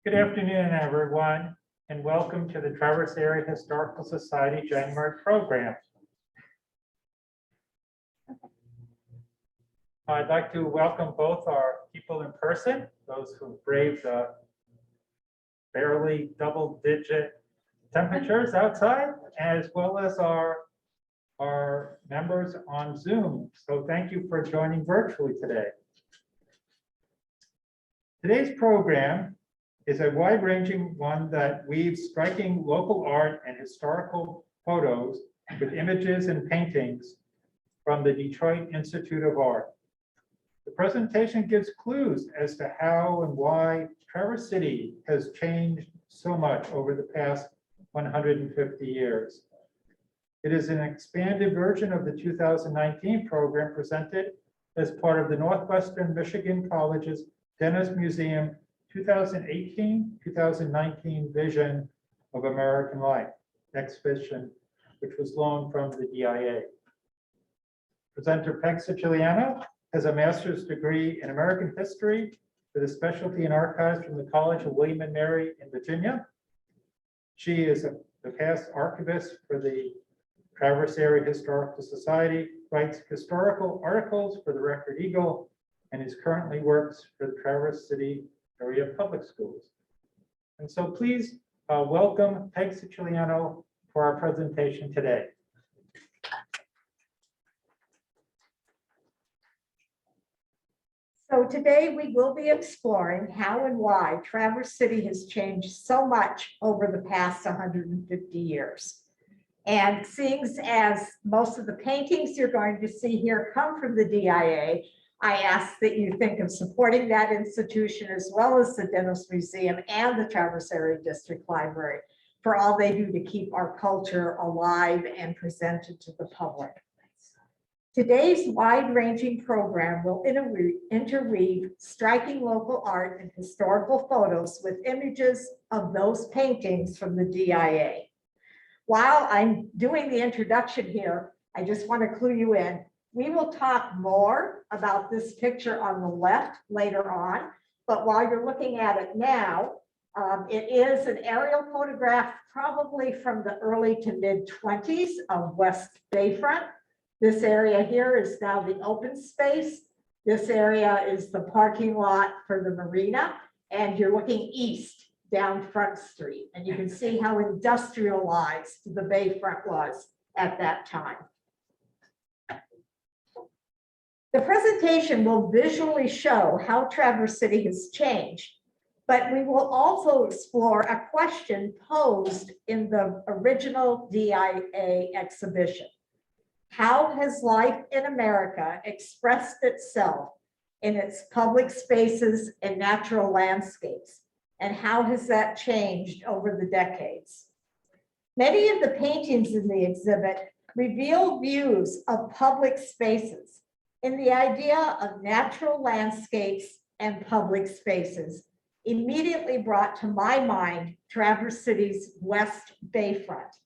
Good afternoon, everyone, and welcome to the Traverse Area Historical Society January program. I'd like to welcome both our people in person, those who braved the barely double-digit temperatures outside, as well as our members on Zoom. So thank you for joining virtually today. Today's program is a wide-ranging one that weaves striking local art and historical photos with images and paintings from the Detroit Institute of Art. The presentation gives clues as to how and why Traverse City has changed so much over the past 150 years. It is an expanded version of the 2019 program presented as part of the Northwestern Michigan College's Daryls Museum 2018-2019 Vision of American Life exhibition, which was loaned from the DIA. Presenter Peg Siciliano has a master's degree in American history with a specialty in archives from the College of William and Mary in Virginia. She is the past archivist for the Traverse Area Historical Society, writes historical articles for the Record Eagle, and is currently works for the Traverse City Area Public Schools. And so please welcome Peg Siciliano for our presentation today. So today we will be exploring how and why Traverse City has changed so much over the past 150 years. And seeing as most of the paintings you're going to see here come from the DIA, I ask that you think of supporting that institution as well as the Daryls Museum and the Traverse Area District Library for all they do to keep our culture alive and presented to the public. Today's wide-ranging program will interweave striking local art and historical photos with images of those paintings from the DIA. While I'm doing the introduction here, I just want to clue you in. We will talk more about this picture on the left later on, but while you're looking at it now, it is an aerial photograph probably from the early to mid-20s of West Bayfront. This area here is now the open space. This area is the parking lot for the marina, and you're looking east down Front Street, and you can see how industrialized the Bayfront was at that time. The presentation will visually show how Traverse City has changed, but we will also explore a question posed in the original DIA exhibition. How has life in America expressed itself in its public spaces and natural landscapes? And how has that changed over the decades? Many of the paintings in the exhibit reveal views of public spaces in the idea of natural landscapes and public spaces immediately brought to my mind Traverse City's West Bayfront.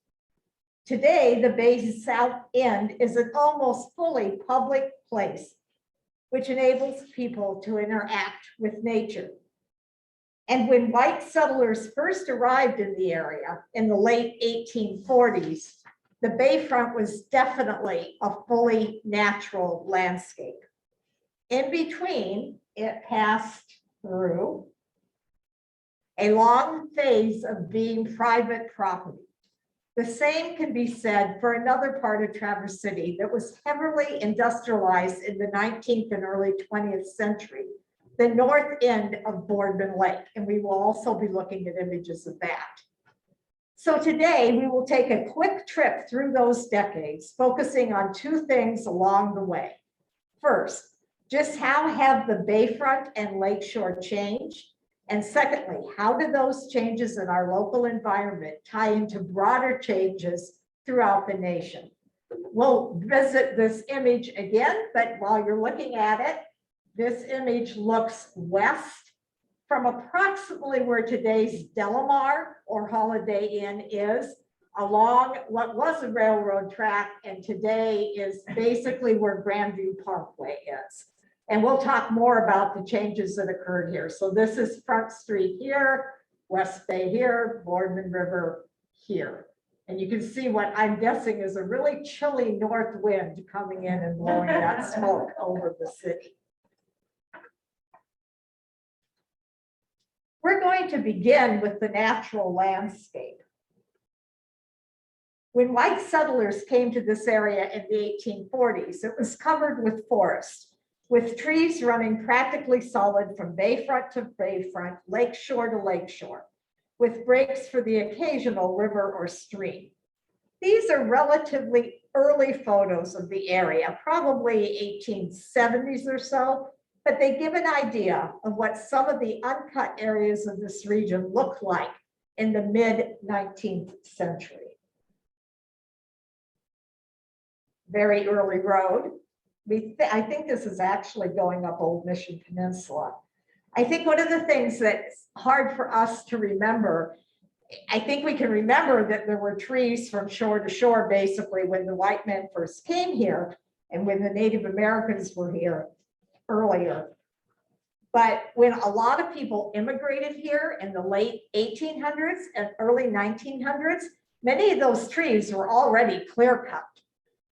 Today, the Bay's south end is an almost fully public place, which enables people to interact with nature. And when white settlers first arrived in the area in the late 1840s, the Bayfront was definitely a fully natural landscape. In between, it passed through a long phase of being private property. The same can be said for another part of Traverse City that was heavily industrialized in the 19th and early 20th century, the north end of Boardman Lake, and we will also be looking at images of that. So today we will take a quick trip through those decades, focusing on two things along the way. First, just how have the Bayfront and Lakeshore changed? And secondly, how do those changes in our local environment tie into broader changes throughout the nation? We'll visit this image again, but while you're looking at it, this image looks west from approximately where today's Delamar or Holiday Inn is, along what was a railroad track and today is basically where Grandview Parkway is. And we'll talk more about the changes that occurred here. So this is Front Street here. West Bay here, Boardman River here. And you can see what I'm guessing is a really chilly north wind coming in and blowing that smoke over the city. We're going to begin with the natural landscape. When white settlers came to this area in the 1840s, it was covered with forest, with trees running practically solid from bayfront to bayfront, lakeshore to lakeshore, with breaks for the occasional river or stream. These are relatively early photos of the area, probably 1870s or so, but they give an idea of what some of the uncut areas of this region looked like in the mid-19th century. Very early road. I think this is actually going up Old Mission Peninsula. I think one of the things that's hard for us to remember, I think we can remember that there were trees from shore to shore, basically, when the white men first came here and when the Native Americans were here earlier. But when a lot of people immigrated here in the late 1800s and early 1900s, many of those trees were already clear cut.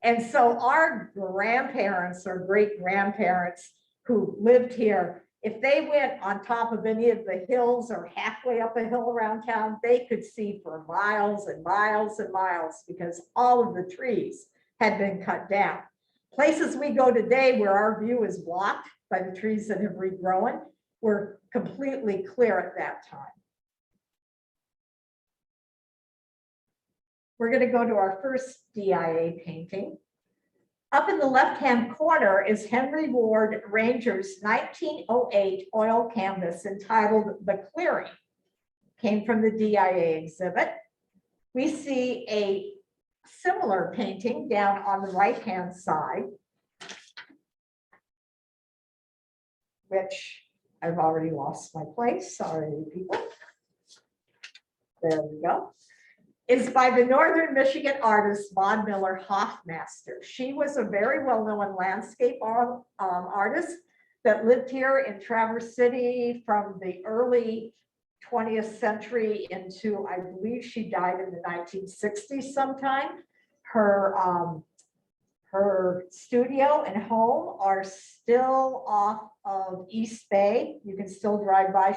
And so our grandparents or great grandparents who lived here, if they went on top of any of the hills or halfway up a hill around town, they could see for miles and miles and miles because all of the trees had been cut down. Places we go today where our view is blocked by the trees that have regrown were completely clear at that time. We're going to go to our first DIA painting. Up in the left-hand corner is Henry Ward Ranger's 1908 oil canvas entitled The Clearing. Came from the DIA exhibit. We see a similar painting down on the right-hand side, which I've already lost my place. Sorry, people. There we go. Is by the Northern Michigan artist Maud Miller Hoffmaster. She was a very well-known landscape artist that lived here in Traverse City from the early 20th century into, I believe she died in the 1960s sometime. Her studio and home are still off of East Bay. You can still drive by.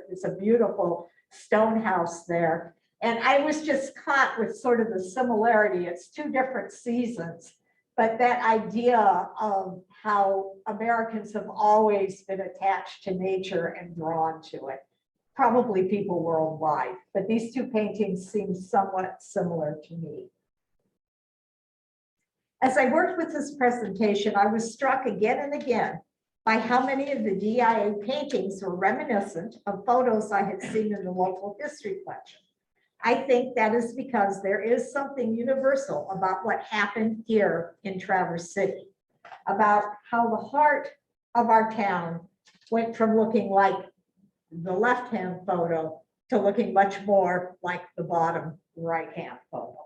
It's a beautiful stone house there. And I was just caught with sort of the similarity. It's two different seasons, but that idea of how Americans have always been attached to nature and drawn to it. Probably people worldwide, but these two paintings seem somewhat similar to me. As I worked with this presentation, I was struck again and again by how many of the DIA paintings were reminiscent of photos I had seen in the local history collection. I think that is because there is something universal about what happened here in Traverse City, about how the heart of our town went from looking like the left-hand photo to looking much more like the bottom right-hand photo.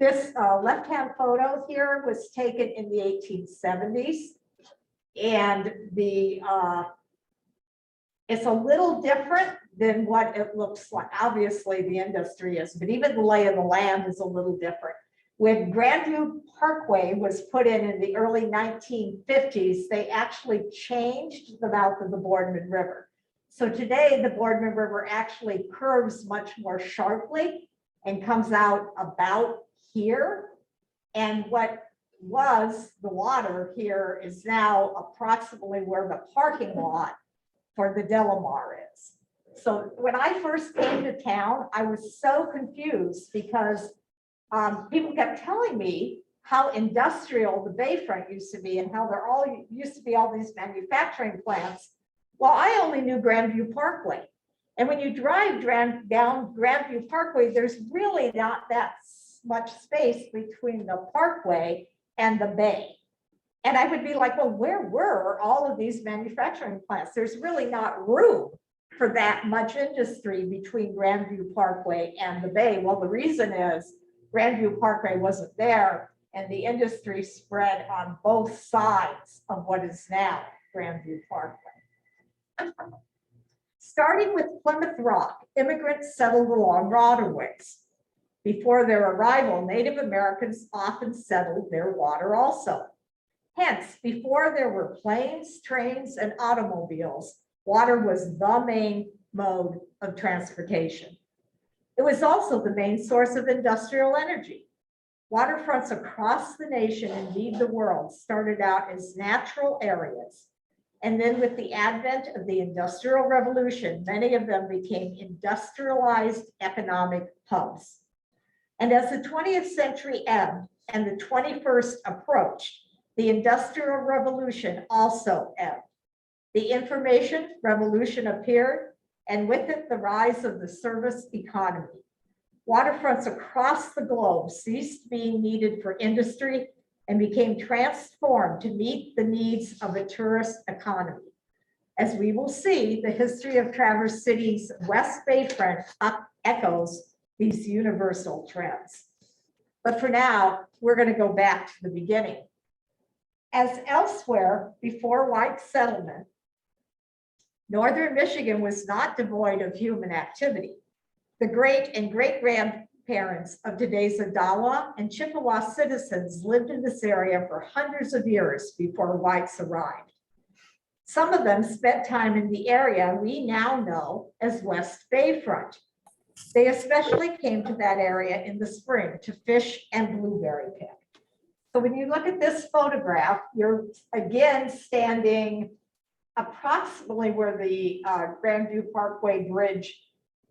This left-hand photo here was taken in the 1870s, and it's a little different than what it looks like. Obviously, the industry is, but even the lay of the land is a little different. When Grandview Parkway was put in the early 1950s, they actually changed the mouth of the Boardman River. So today, the Boardman River actually curves much more sharply and comes out about here. And what was the water here is now approximately where the parking lot for the Delamar is. So when I first came to town, I was so confused because people kept telling me how industrial the Bayfront used to be and how there all used to be all these manufacturing plants. Well, I only knew Grandview Parkway. And when you drive down Grandview Parkway, there's really not that much space between the parkway and the bay. And I would be like, well, where were all of these manufacturing plants? There's really not room for that much industry between Grandview Parkway and the bay. Well, the reason is Grandview Parkway wasn't there and the industry spread on both sides of what is now Grandview Parkway. Starting with Plymouth Rock, immigrants settled along waterways. Before their arrival, Native Americans often settled their water also. Hence, before there were planes, trains, and automobiles, water was the main mode of transportation. It was also the main source of industrial energy. Waterfronts across the nation, indeed the world, started out as natural areas. And then with the advent of the Industrial Revolution, many of them became industrialized economic hubs. And as the 20th century ebbed and the 21st approached, the Industrial Revolution also ebbed. The information revolution appeared, and with it, the rise of the service economy. Waterfronts across the globe ceased being needed for industry and became transformed to meet the needs of a tourist economy. As we will see, the history of Traverse City's West Bayfront echoes these universal trends. But for now, we're going to go back to the beginning. As elsewhere before white settlement, northern Michigan was not devoid of human activity. The great and great-grandparents of today's Odawa and Chippewa citizens lived in this area for hundreds of years before whites arrived. Some of them spent time in the area we now know as West Bayfront. They especially came to that area in the spring to fish and blueberry pick. So when you look at this photograph, you're again standing approximately where the Grandview Parkway Bridge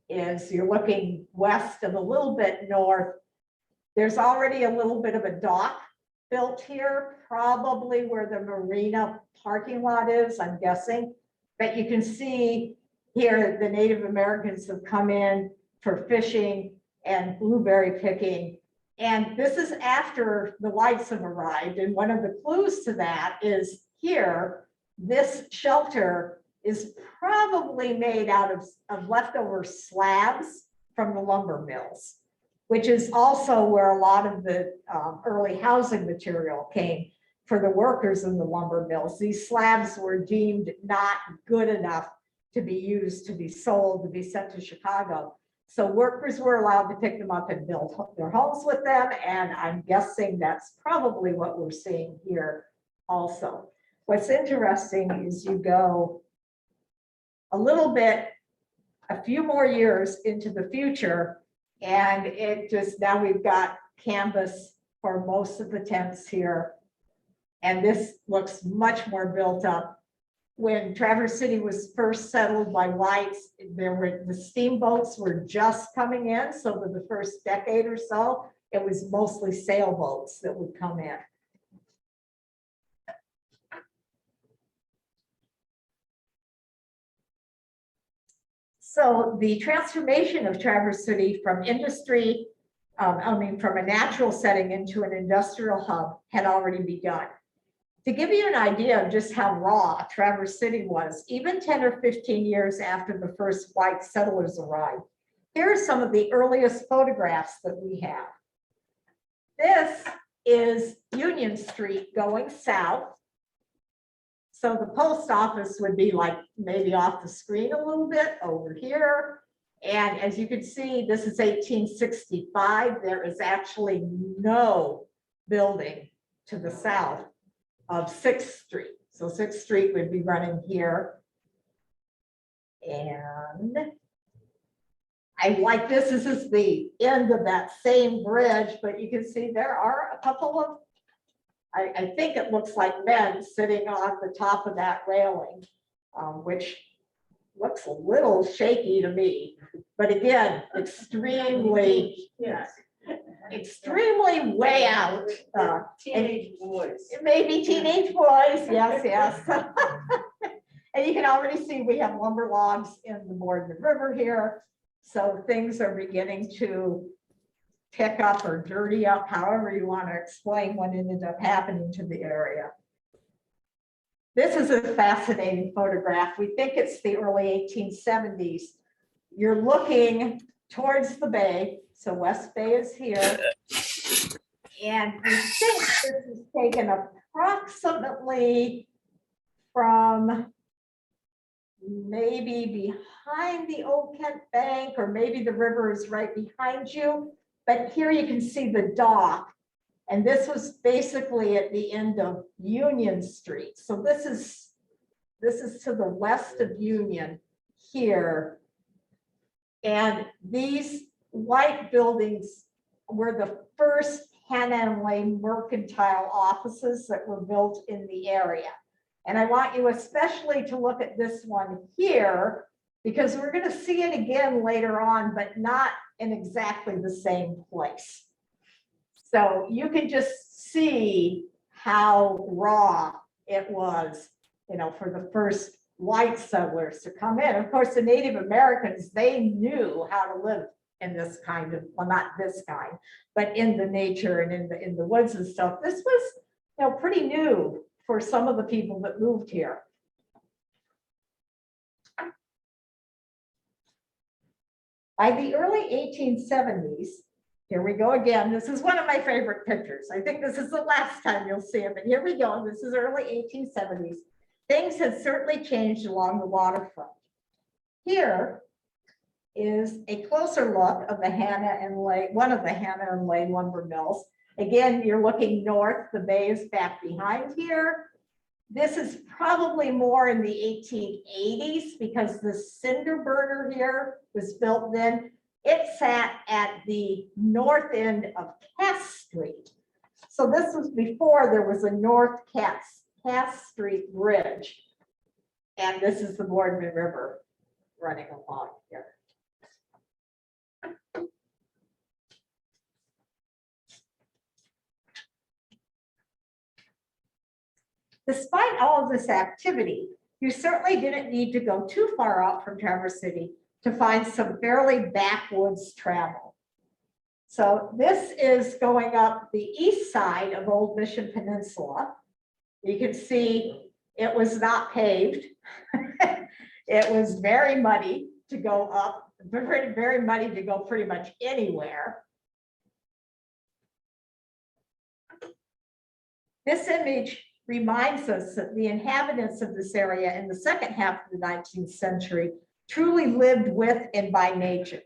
is. You're looking west and a little bit north. There's already a little bit of a dock built here, probably where the marina parking lot is, I'm guessing. But you can see here the Native Americans have come in for fishing and blueberry picking. And this is after the whites have arrived. And one of the clues to that is here, this shelter is probably made out of leftover slabs from the lumber mills, which is also where a lot of the early housing material came for the workers in the lumber mills. These slabs were deemed not good enough to be used, to be sold, to be sent to Chicago. So workers were allowed to pick them up and build their homes with them. And I'm guessing that's probably what we're seeing here also. What's interesting is you go a little bit, a few more years into the future, and it just, now we've got canvas for most of the tents here. And this looks much more built up. When Traverse City was first settled by whites, the steamboats were just coming in. So for the first decade or so, it was mostly sailboats that would come in. So the transformation of Traverse City from industry, from a natural setting into an industrial hub had already begun. To give you an idea of just how raw Traverse City was, even 10 or 15 years after the first white settlers arrived, here are some of the earliest photographs that we have. This is Union Street going south. So the post office would be like maybe off the screen a little bit over here. And as you can see, this is 1865. There is actually no building to the south of 6th Street. So 6th Street would be running here. And I like this. This is the end of that same bridge, but you can see there are a couple of, I think it looks like men sitting on the top of that railing, which looks a little shaky to me. But again, extremely, extremely way out. Teenage boys. Maybe teenage boys, yes, yes. And you can already see we have lumber logs in the Boardman River here. So things are beginning to pick up or dirty up, however you want to explain what ended up happening to the area. This is a fascinating photograph. We think it's the early 1870s. You're looking towards the bay. So West Bay is here. And we think this is taken approximately from maybe behind the Old Kent Bank, or maybe the river is right behind you. But here you can see the dock. And this was basically at the end of Union Street. So this is to the west of Union here. And these white buildings were the first Hannah and Lane mercantile offices that were built in the area. And I want you especially to look at this one here, because we're going to see it again later on, but not in exactly the same place. So you can just see how raw it was, you know, for the first white settlers to come in. Of course, the Native Americans, they knew how to live in this kind of, well, not this kind, but in the nature and in the woods and stuff. This was, you know, pretty new for some of the people that moved here. By the early 1870s, here we go again. This is one of my favorite pictures. I think this is the last time you'll see it, but here we go. This is early 1870s. Things had certainly changed along the waterfront. Here is a closer look of the Hannah and Lane, one of the Hannah and Lane lumber mills. Again, you're looking north, the bay is back behind here. This is probably more in the 1880s because the cinder burner here was built then. It sat at the north end of Cass Street. So this was before there was a North Cass Street Bridge. And this is the Boardman River running along here. Despite all of this activity, you certainly didn't need to go too far out from Traverse City to find some fairly backwoods travel. So this is going up the east side of Old Mission Peninsula. You can see it was not paved. It was very muddy to go up, very muddy to go pretty much anywhere. This image reminds us that the inhabitants of this area in the second half of the 19th century truly lived with and by nature.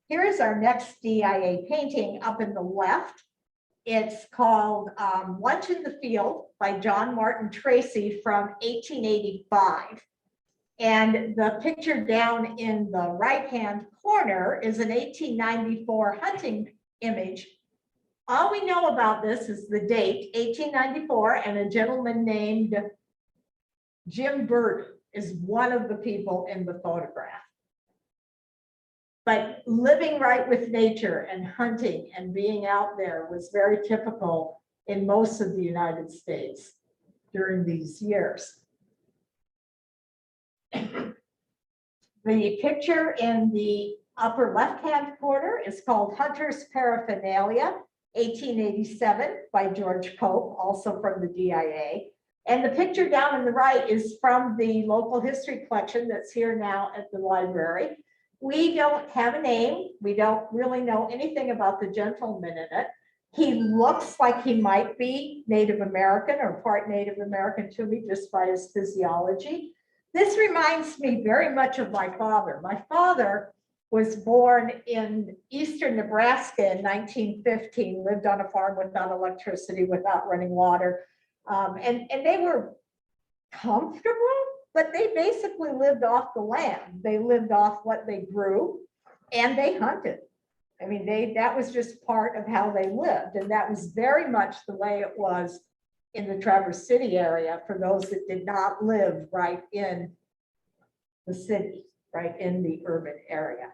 Here is our next DIA painting up in the left. It's called Lunch in the Field by John Martin Tracy from 1885. And the picture down in the right-hand corner is an 1894 hunting image. All we know about this is the date, 1894, and a gentleman named Jim Bird is one of the people in the photograph. But living right with nature and hunting and being out there was very typical in most of the United States during these years. The picture in the upper left-hand corner is called Hunter's Paraphernalia, 1887 by George Cope, also from the DIA. And the picture down on the right is from the local history collection that's here now at the library. We don't have a name. We don't really know anything about the gentleman in it. He looks like he might be Native American or part Native American to me just by his physiology. This reminds me very much of my father. My father was born in eastern Nebraska in 1915, lived on a farm without electricity, without running water. And they were comfortable, but they basically lived off the land. They lived off what they grew and they hunted. I mean, that was just part of how they lived. And that was very much the way it was in the Traverse City area for those that did not live right in the city, right in the urban area.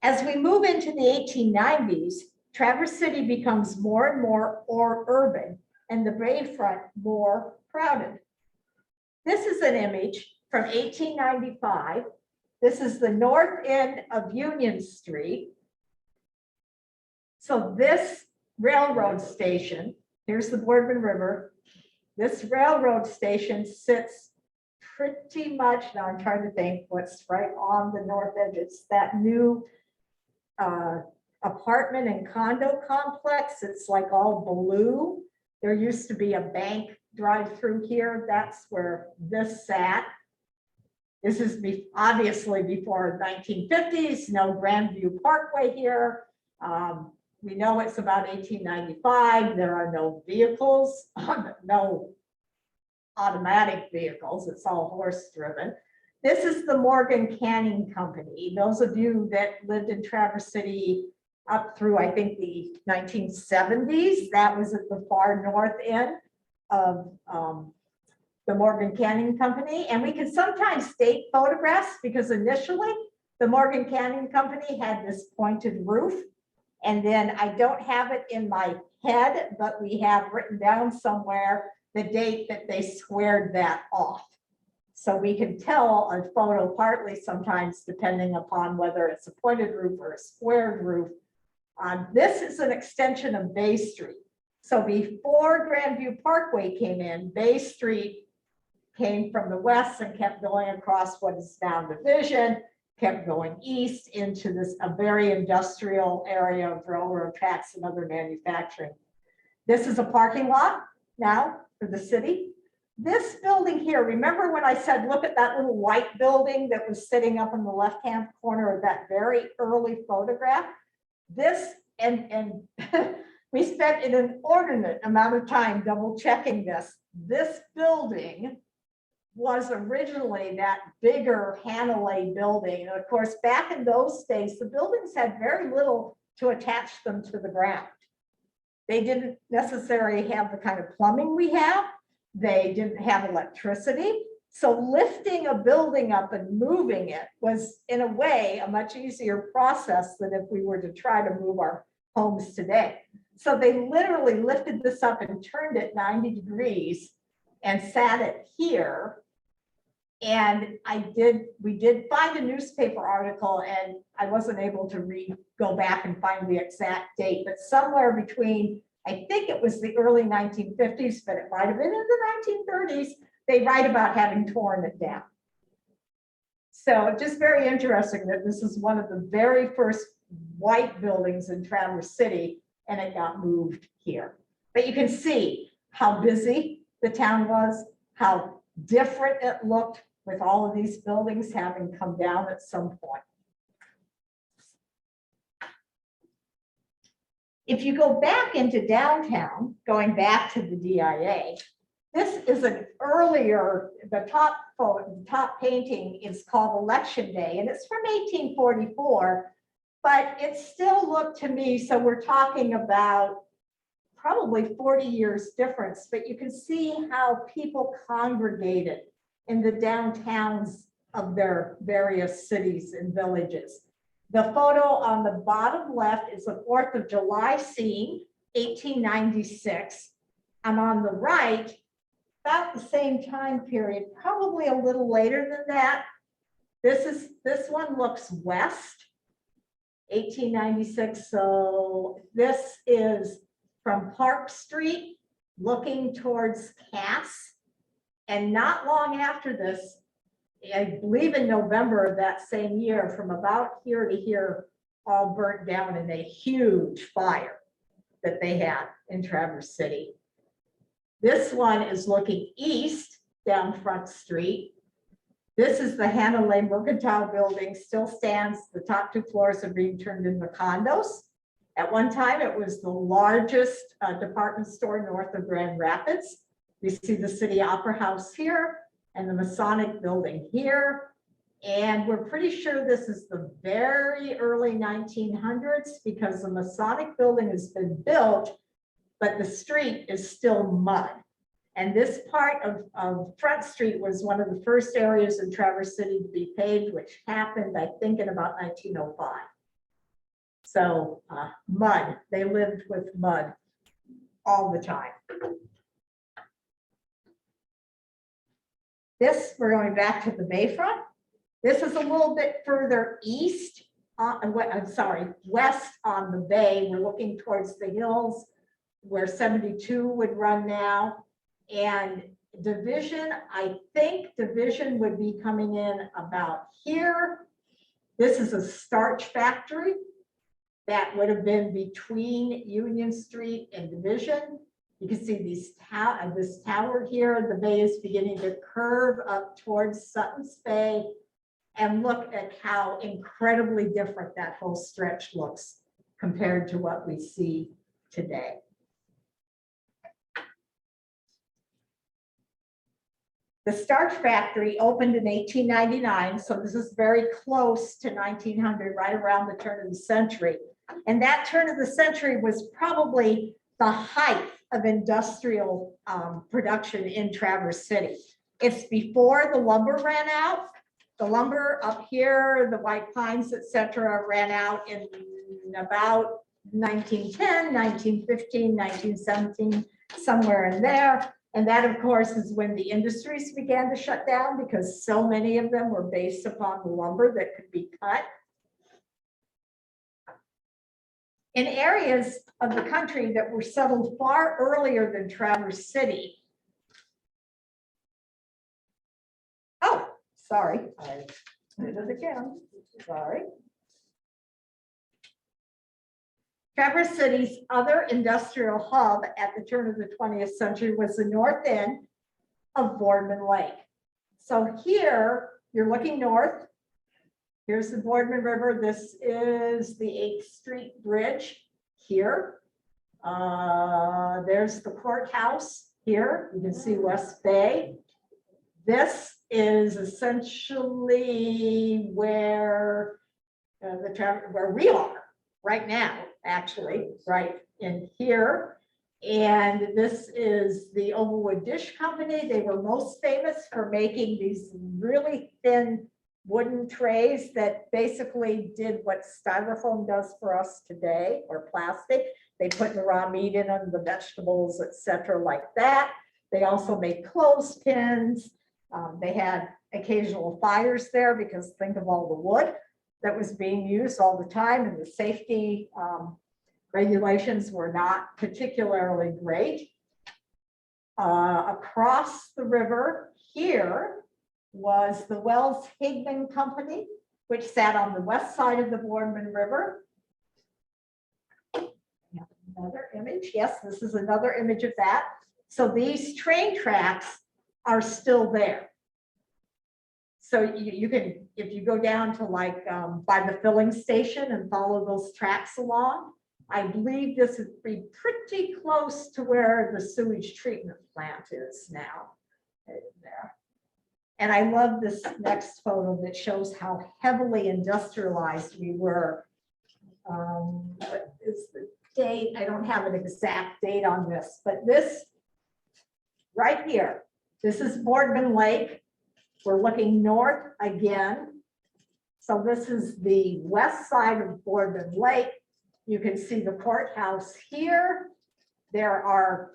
As we move into the 1890s, Traverse City becomes more and more urban and the Bayfront more crowded. This is an image from 1895. This is the north end of Union Street. So this railroad station, here's the Boardman River. This railroad station sits pretty much, now I'm trying to think what's right on the north edge. It's that new apartment and condo complex. It's like all blue. There used to be a bank drive through here. That's where this sat. This is obviously before 1950s, no Grandview Parkway here. We know it's about 1895. There are no vehicles, no automatic vehicles. It's all horse driven. This is the Morgan Canning Company. Those of you that lived in Traverse City up through, I think, the 1970s, that was at the far north end of the Morgan Canning Company. And we can sometimes date photographs because initially the Morgan Canning Company had this pointed roof. And then I don't have it in my head, but we have written down somewhere the date that they squared that off. So we can tell a photo partly sometimes depending upon whether it's a pointed roof or a squared roof. This is an extension of Bay Street. So before Grandview Parkway came in, Bay Street came from the west and kept going across what is now Division, kept going east into this a very industrial area of railroad tracks and other manufacturing. This is a parking lot now for the city. This building here, remember when I said, look at that little white building that was sitting up in the left-hand corner of that very early photograph? This, and we spent an inordinate amount of time double checking this. This building was originally that bigger Hanalei building. And of course, back in those days, the buildings had very little to attach them to the ground. They didn't necessarily have the kind of plumbing we have. They didn't have electricity. So lifting a building up and moving it was, in a way, a much easier process than if we were to try to move our homes today. So they literally lifted this up and turned it 90 degrees and sat it here. And we did find a newspaper article, and I wasn't able to go back and find the exact date, but somewhere between, I think it was the early 1950s, but it might have been in the 1930s, they write about having torn it down. So just very interesting that this is one of the very first white buildings in Traverse City, and it got moved here. But you can see how busy the town was, how different it looked with all of these buildings having come down at some point. If you go back into downtown, going back to the DIA, this is an earlier, the top painting is called Election Day, and it's from 1844, but it still looked to me, so we're talking about probably 40 years difference, but you can see how people congregated in the downtowns of their various cities and villages. The photo on the bottom left is the 4th of July scene, 1896. And on the right, about the same time period, probably a little later than that. This one looks west, 1896. So this is from Park Street looking towards Cass. And not long after this, I believe in November of that same year, from about here to here, all burnt down in a huge fire that they had in Traverse City. This one is looking east down Front Street. This is the Hanalei Mercantile Building, still stands. The top 2 floors are being turned into condos. At one time, it was the largest department store north of Grand Rapids. We see the City Opera House here and the Masonic Building here. And we're pretty sure this is the very early 1900s because the Masonic Building has been built, but the street is still mud. And this part of Front Street was one of the first areas in Traverse City to be paved, which happened, I think, in about 1905. So mud, they lived with mud all the time. This, we're going back to the Bayfront. This is a little bit further east, west on the bay. We're looking towards the hills where 72 would run now. And Division, I think Division would be coming in about here. This is a starch factory that would have been between Union Street and Division. You can see this tower here, the bay is beginning to curve up towards Sutton's Bay. And look at how incredibly different that whole stretch looks compared to what we see today. The starch factory opened in 1899, so this is very close to 1900, right around the turn of the century. And that turn of the century was probably the height of industrial production in Traverse City. It's before the lumber ran out. The lumber up here, the white pines, et cetera, ran out in about 1910, 1915, 1917, somewhere in there. And that, of course, is when the industries began to shut down because so many of them were based upon the lumber that could be cut. In areas of the country that were settled far earlier than Traverse City. Oh, sorry, I did it again, sorry. Traverse City's other industrial hub at the turn of the 20th century was the north end of Boardman Lake. So here, you're looking north. Here's the Boardman River. This is the 8th Street Bridge here. There's the courthouse here. You can see West Bay. This is essentially where where we are right now, actually, right in here. And this is the Overwood Dish Company. They were most famous for making these really thin wooden trays that basically did what styrofoam does for us today, or plastic. They put the raw meat in them, the vegetables, etc., like that. They also made clothespins. They had occasional fires there because think of all the wood that was being used all the time, and the safety regulations were not particularly great. Across the river here was the Wells Higman Company, which sat on the west side of the Boardman River. Another image. Yes, this is another image of that. So these train tracks are still there. So you can, if you go down to like by the filling station and follow those tracks along, I believe this would be pretty close to where the sewage treatment plant is now. There. And I love this next photo that shows how heavily industrialized we were. What is the date? I don't have an exact date on this, but this right here, this is Boardman Lake. We're looking north again. So this is the west side of Boardman Lake. You can see the courthouse here. There are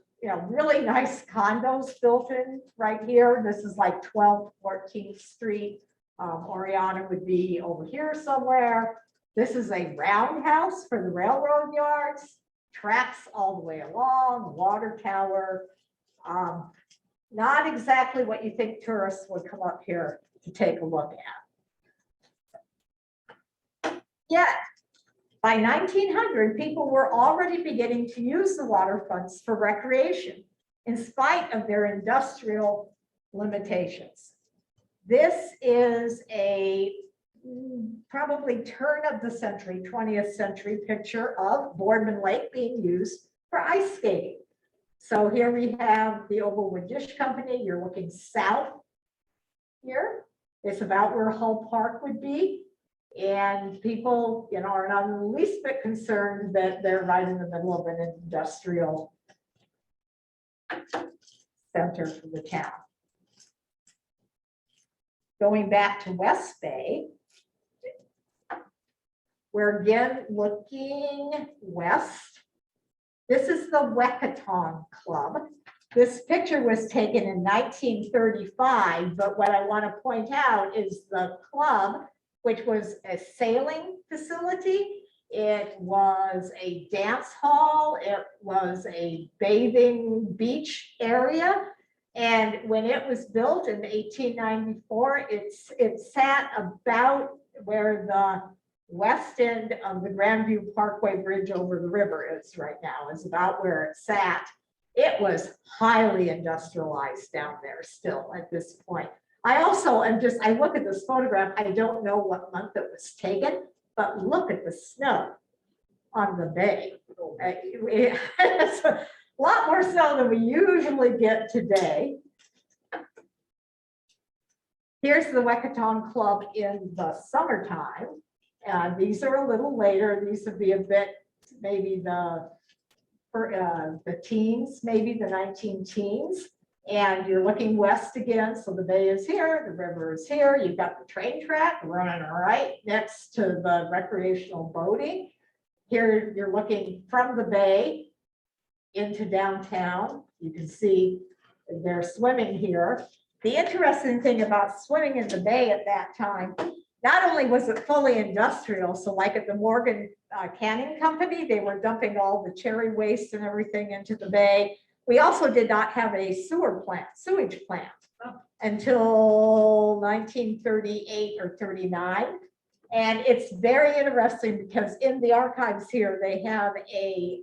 really nice condos built in right here. This is like 12th, 14th Street. Oriana would be over here somewhere. This is a roundhouse for the railroad yards. Tracks all the way along, water tower. Not exactly what you think tourists would come up here to take a look at. Yet, by 1900, people were already beginning to use the waterfronts for recreation, in spite of their industrial limitations. This is a probably turn of the century, 20th century picture of Boardman Lake being used for ice skating. So here we have the Overwood Dish Company. You're looking south here. It's about where Hull Park would be. And people, are not in the least bit concerned that they're right in the middle of an industrial center for the town. Going back to West Bay, we're again looking west. This is the Wekaton Club. This picture was taken in 1935, but what I want to point out is the club, which was a sailing facility. It was a dance hall. It was a bathing beach area. And when it was built in 1894, it sat about where the west end of the Grandview Parkway bridge over the river is right now, is about where it sat. It was highly industrialized down there still at this point. I also am just, I look at this photograph, I don't know what month it was taken, but look at the snow on the bay. It's a lot more snow than we usually get today. Here's the Wekatong Club in the summertime. These are a little later. These would be a bit, maybe the teens, maybe the 19 teens. And you're looking west again. So the bay is here, the river is here. You've got the train track running right next to the recreational boating. Here you're looking from the bay into downtown. You can see they're swimming here. The interesting thing about swimming in the bay at that time, not only was it fully industrial, so like at the Morgan Canning Company, they were dumping all the cherry waste and everything into the bay. We also did not have a sewage plant until 1938 or 39. And it's very interesting because in the archives here, they have a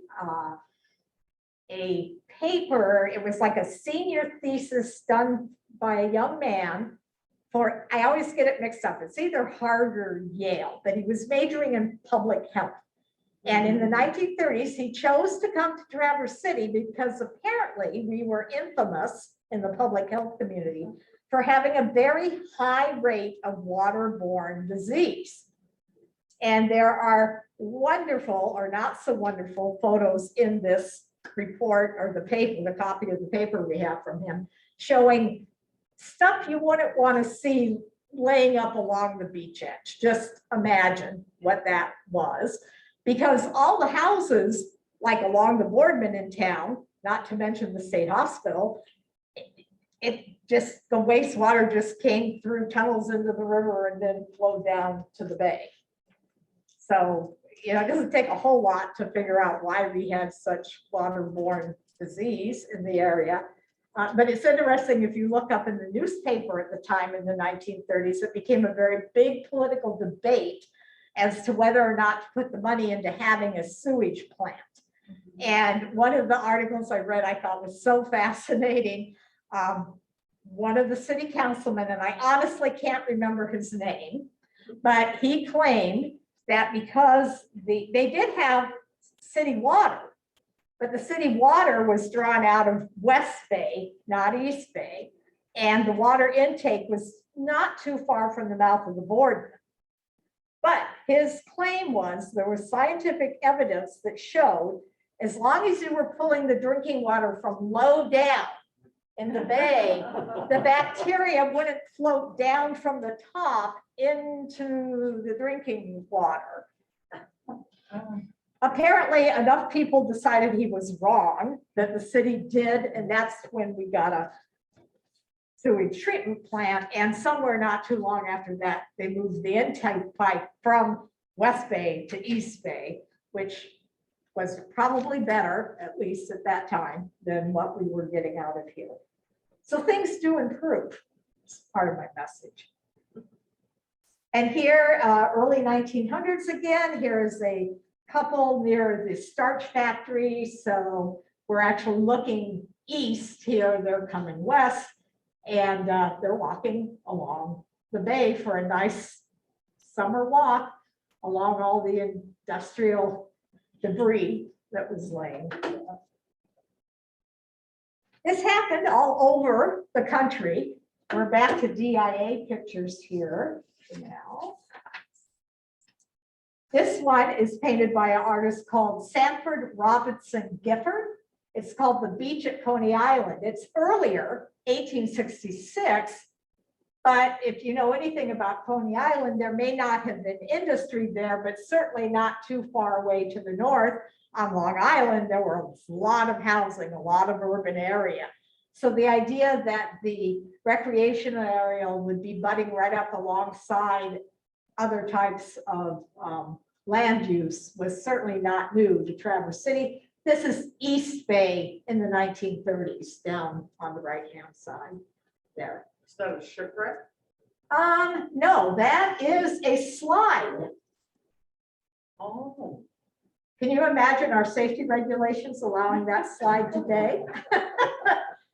paper. It was like a senior thesis done by a young man for, I always get it mixed up. It's either Harvard or Yale, but he was majoring in public health. And in the 1930s, he chose to come to Traverse City because apparently we were infamous in the public health community for having a very high rate of waterborne disease. And there are wonderful or not so wonderful photos in this report or the paper, the copy of the paper we have from him, showing stuff you wouldn't want to see laying up along the beach edge. Just imagine what that was. Because all the houses, like along the Boardman in town, not to mention the state hospital, it just, the wastewater just came through tunnels into the river and then flowed down to the bay. So, you know, it doesn't take a whole lot to figure out why we had such waterborne disease in the area. But it's interesting, if you look up in the newspaper at the time in the 1930s, it became a very big political debate as to whether or not to put the money into having a sewage plant. And one of the articles I read, I thought was so fascinating. One of the city councilmen, and I honestly can't remember his name, but he claimed that because they did have city water, but the city water was drawn out of West Bay, not East Bay, and the water intake was not too far from the mouth of the Boardman. But his claim was there was scientific evidence that showed as long as you were pulling the drinking water from low down in the bay, the bacteria wouldn't float down from the top into the drinking water. Apparently, enough people decided he was wrong that the city did, and that's when we got a sewage treatment plant. And somewhere not too long after that, they moved the intake pipe from West Bay to East Bay, which was probably better, at least at that time, than what we were getting out of here. So things do improve. It's part of my message. And here, early 1900s again, here is a couple near the starch factory. So we're actually looking east here. They're coming west. And they're walking along the bay for a nice summer walk along all the industrial debris that was laying. This happened all over the country. We're back to DIA pictures here now. This one is painted by an artist called Sanford Robinson Gifford. It's called The Beach at Coney Island. It's earlier, 1866, but if you know anything about Coney Island, there may not have been industry there, but certainly not too far away to the north on Long Island, there were a lot of housing, a lot of urban area. So the idea that the recreational area would be budding right up alongside other types of land use was certainly not new to Traverse City. This is East Bay in the 1930s, down on the right-hand side there. Is that a shipwreck? No, that is a slide. Oh. Can you imagine our safety regulations allowing that slide today?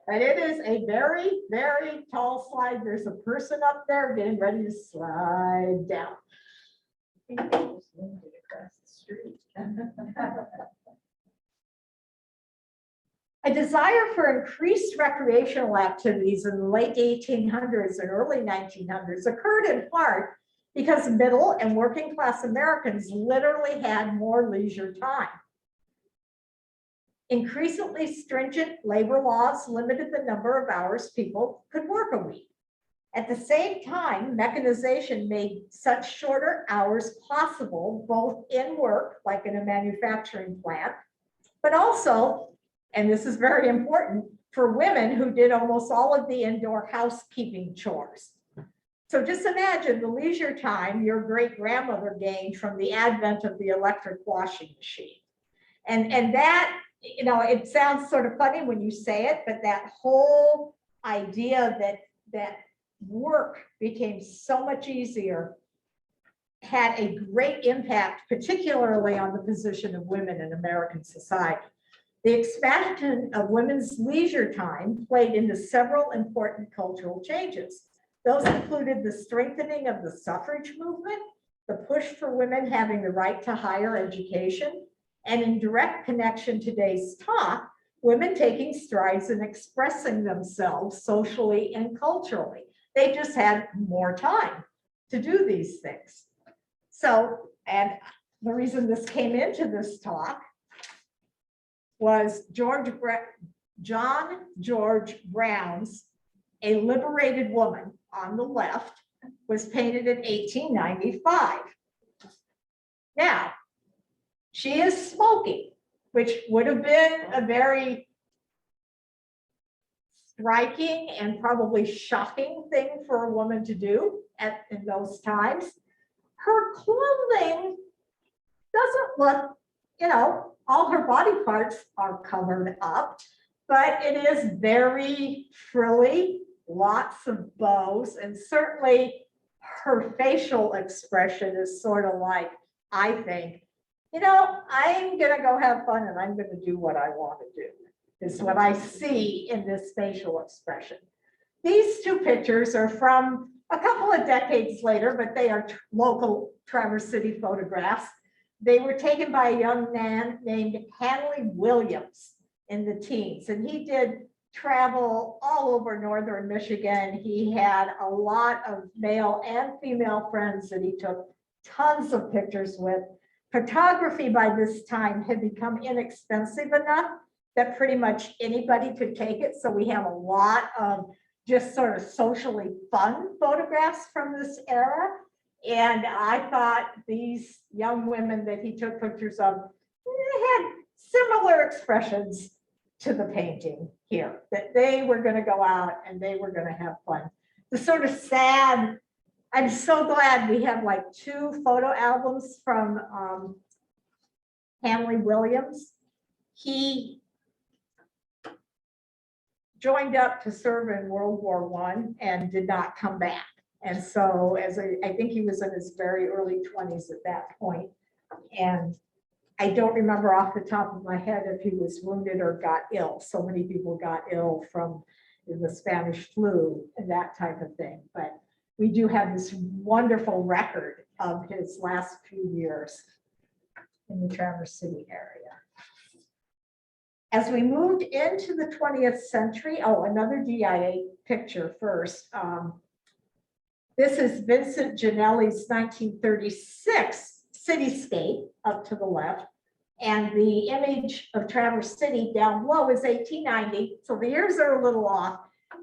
And it is a very, very tall slide. There's a person up there getting ready to slide down. I think they just moved it across the street. A desire for increased recreational activities in the late 1800s and early 1900s occurred in part because middle and working class Americans literally had more leisure time. Increasingly stringent labor laws limited the number of hours people could work a week. At the same time, mechanization made such shorter hours possible, both in work, like in a manufacturing plant, but also, and this is very important, for women who did almost all of the indoor housekeeping chores. So just imagine the leisure time your great-grandmother gained from the advent of the electric washing machine. And that, you know, it sounds sort of funny when you say it, but that whole idea that work became so much easier had a great impact, particularly on the position of women in American society. The expansion of women's leisure time played into several important cultural changes. Those included the strengthening of the suffrage movement, the push for women having the right to higher education, and in direct connection to today's talk, women taking strides in expressing themselves socially and culturally. They just had more time to do these things. So, and the reason this came into this talk was John George Brown's A Liberated Woman on the left was painted in 1895. Now, she is smoking, which would have been a very striking and probably shocking thing for a woman to do in those times. Her clothing doesn't look, you know, all her body parts are covered up, but it is very frilly, lots of bows, and certainly her facial expression is sort of like, I think, you know, I'm gonna go have fun and I'm gonna do what I want to do, is what I see in this facial expression. These two pictures are from a couple of decades later, but they are local Traverse City photographs. They were taken by a young man named Hanley Williams in the teens, and he did travel all over northern Michigan. He had a lot of male and female friends that he took tons of pictures with. Photography by this time had become inexpensive enough that pretty much anybody could take it. So we have a lot of just sort of socially fun photographs from this era. And I thought these young women that he took pictures of had similar expressions to the painting here, that they were going to go out and they were going to have fun. The sort of sad, I'm so glad we have like 2 photo albums from Hanley Williams. He joined up to serve in World War I and did not come back. And so I think he was in his very early 20s at that point. And I don't remember off the top of my head if he was wounded or got ill. So many people got ill from the Spanish flu and that type of thing. But we do have this wonderful record of his last few years in the Traverse City area. As we moved into the 20th century, oh, another DIA picture first. This is Vincent Giannelli's 1936 cityscape up to the left. And the image of Traverse City down below is 1890. So the years are a little off,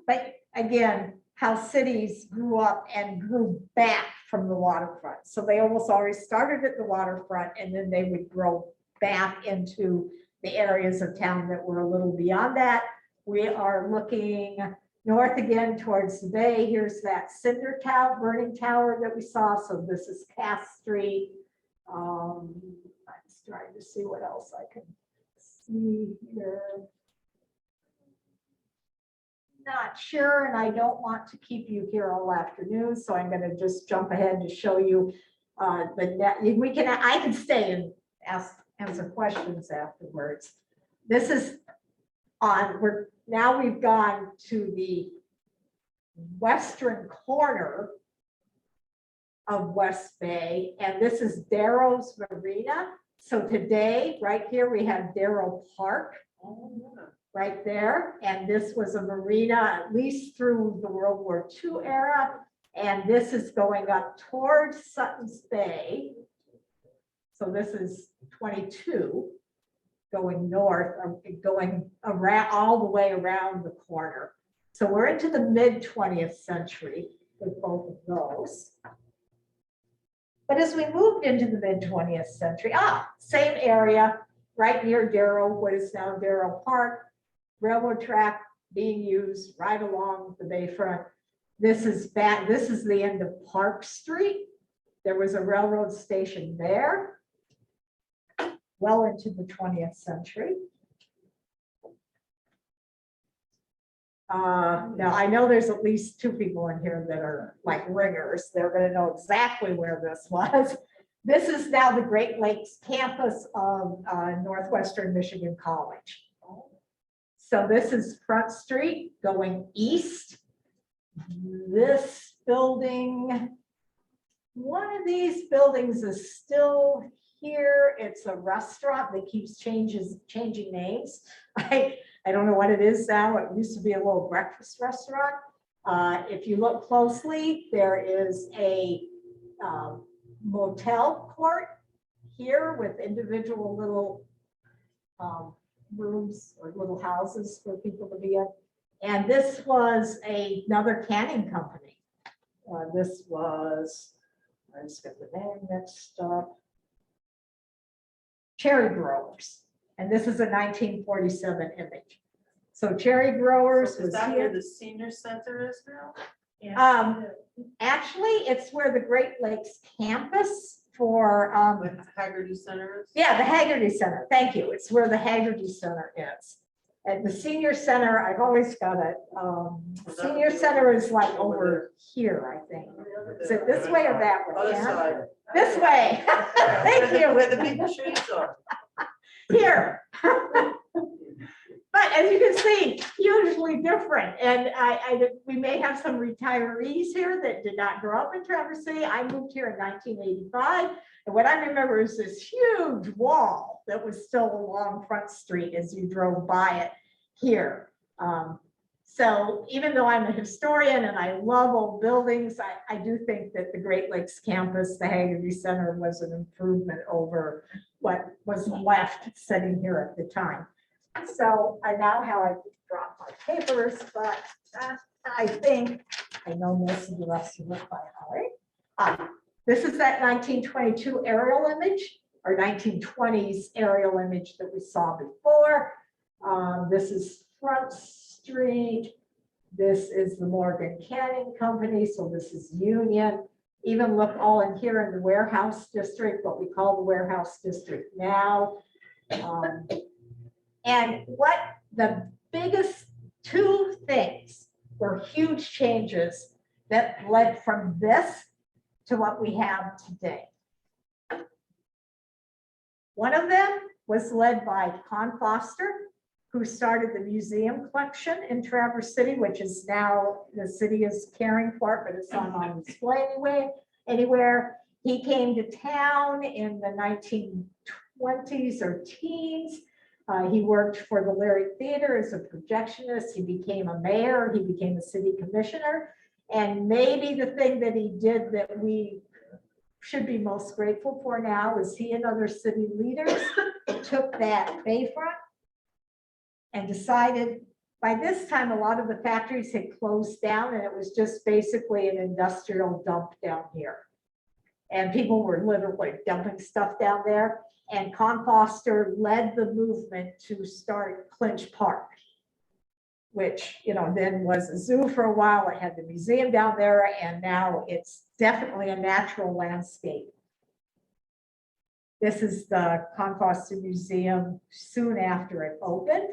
but again, how cities grew up and grew back from the waterfront. So they almost always started at the waterfront and then they would grow back into the areas of town that were a little beyond that. We are looking north again towards the bay. Here's that cinder tower, burning tower that we saw. So this is Cass Street. I'm trying to see what else I can see here. Not sure, and I don't want to keep you here all afternoon, so I'm going to just jump ahead to show you the net. I can stay and ask answer questions afterwards. This is on, we've gone to the western corner of West Bay, and this is Daryls Marina. So today, right here, we have Daryl Park right there. And this was a marina at least through the World War II era. And this is going up towards Sutton's Bay. So this is 22 going north, going around all the way around the corner. So we're into the mid 20th century with both of those. But as we moved into the mid 20th century, same area, right near Daryl, what is now Daryl Park, railroad track being used right along the Bayfront. This is the end of Park Street. There was a railroad station there, well into the 20th century. Now I know there's at least two people in here that are like ringers. They're going to know exactly where this was. This is now the Great Lakes campus of Northwestern Michigan College. So this is Front Street going east. This building, one of these buildings is still here. It's a restaurant that keeps changing names. I don't know what it is now. It used to be a little breakfast restaurant. If you look closely, there is a motel court here with individual little rooms or little houses for people to be in. And this was another canning company. This was, I just got the name mixed up. Cherry Growers. And this is a 1947 image. So Cherry Growers Is was that where here. the senior center is now? Actually, it's where the Great Lakes campus for, Where the Haggerty Center is? yeah, the Haggerty Center. Thank you. It's where the Haggerty Center is. At the senior center, I've always got it. Senior center is like over here, I think. Is it this way or that way? Other Ann? side. This way. Thank you. Where the big trees are. Here. But as you can see, hugely different. And we may have some retirees here that did not grow up in Traverse City. I moved here in 1985. And what I remember is this huge wall that was still along Front Street as you drove by it here. So even though I'm a historian and I love old buildings, I do think that the Great Lakes campus, the Haggerty Center, was an improvement over what was left sitting here at the time. So I now have dropped my papers, but I think I know most of the rest of it by heart. This is that 1922 aerial image, or 1920s aerial image that we saw before. This is Front Street. This is the Morgan Canning Company. So this is Union. Even look all in here in the warehouse district, what we call the warehouse district now. And what the biggest two things were huge changes that led from this to what we have today. One of them was led by Composter, who started the museum collection in Traverse City, which is now the city is caring for it, but it's not on display anywhere. He came to town in the 1920s or teens. He worked for the Lyric Theater as a projectionist. He became a mayor. He became a city commissioner. And maybe the thing that he did that we should be most grateful for now is he and other city leaders took that Bayfront and decided, by this time, a lot of the factories had closed down and it was just basically an industrial dump down here. And people were literally dumping stuff down there. And Composter led the movement to start Clinch Park, which, then was a zoo for a while. It had the museum down there, and now it's definitely a natural landscape. This is the Composter Museum soon after it opened.